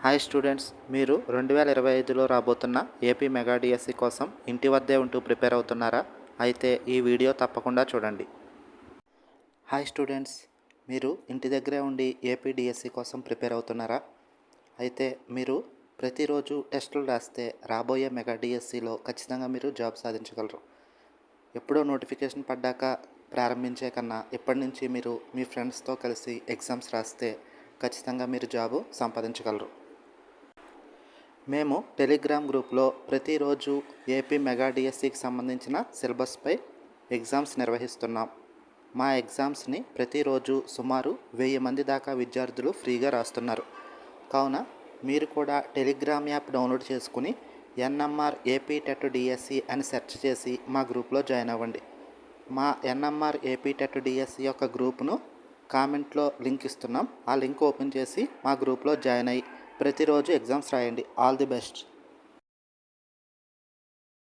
Hi students, మీరు 2025లో రాబోతున్న AP mega DSC కోసం ఇంటి వద్దే ఉంటూ ప్రిపేర్ అవుతున్నారా? అయితే ఈ వీడియో తప్పకుండా చూడండి. హాయ్ స్టూడెంట్స్, మీరు ఇంటి దగ్గరే ఉండి ఏపీ డిఎస్సి కోసం ప్రిపేర్ అవుతున్నారా? అయితే మీరు ప్రతిరోజు టెస్టులు రాస్తే రాబోయే మెగా డిఎస్సిలో ఖచ్చితంగా మీరు జాబ్ సాధించగలరు. ఎప్పుడో నోటిఫికేషన్ పడ్డాక ప్రారంభించే కన్నా ఇప్పటి నుంచి మీరు మీ ఫ్రెండ్స్తో కలిసి ఎగ్జామ్స్ రాస్తే ఖచ్చితంగా మీరు జాబు సంపాదించగలరు. మేము టెలిగ్రామ్ గ్రూప్లో ప్రతిరోజు ఏపీ మెగా డిఎస్సికి సంబంధించిన సిలబస్పై ఎగ్జామ్స్ నిర్వహిస్తున్నాం. మా ఎగ్జామ్స్ని ప్రతిరోజు సుమారు 1000 మంది దాకా విద్యార్థులు ఫ్రీగా రాస్తున్నారు. కావున మీరు కూడా టెలిగ్రామ్ యాప్ డౌన్లోడ్ చేసుకుని ఎన్ఎంఆర్ ఏపీ టెట్ డిఎస్సి అని సెర్చ్ చేసి మా గ్రూప్లో జాయిన్ అవ్వండి. మా ఎన్ఎంఆర్ ఏపీ టెట్ డిఎస్సి యొక్క గ్రూప్ను కామెంట్లో లింక్ ఇస్తున్నాం. ఆ లింక్ ఓపెన్ చేసి మా గ్రూప్లో జాయిన్ అయ్యి ప్రతిరోజు ఎగ్జామ్స్ రాయండి. All the best.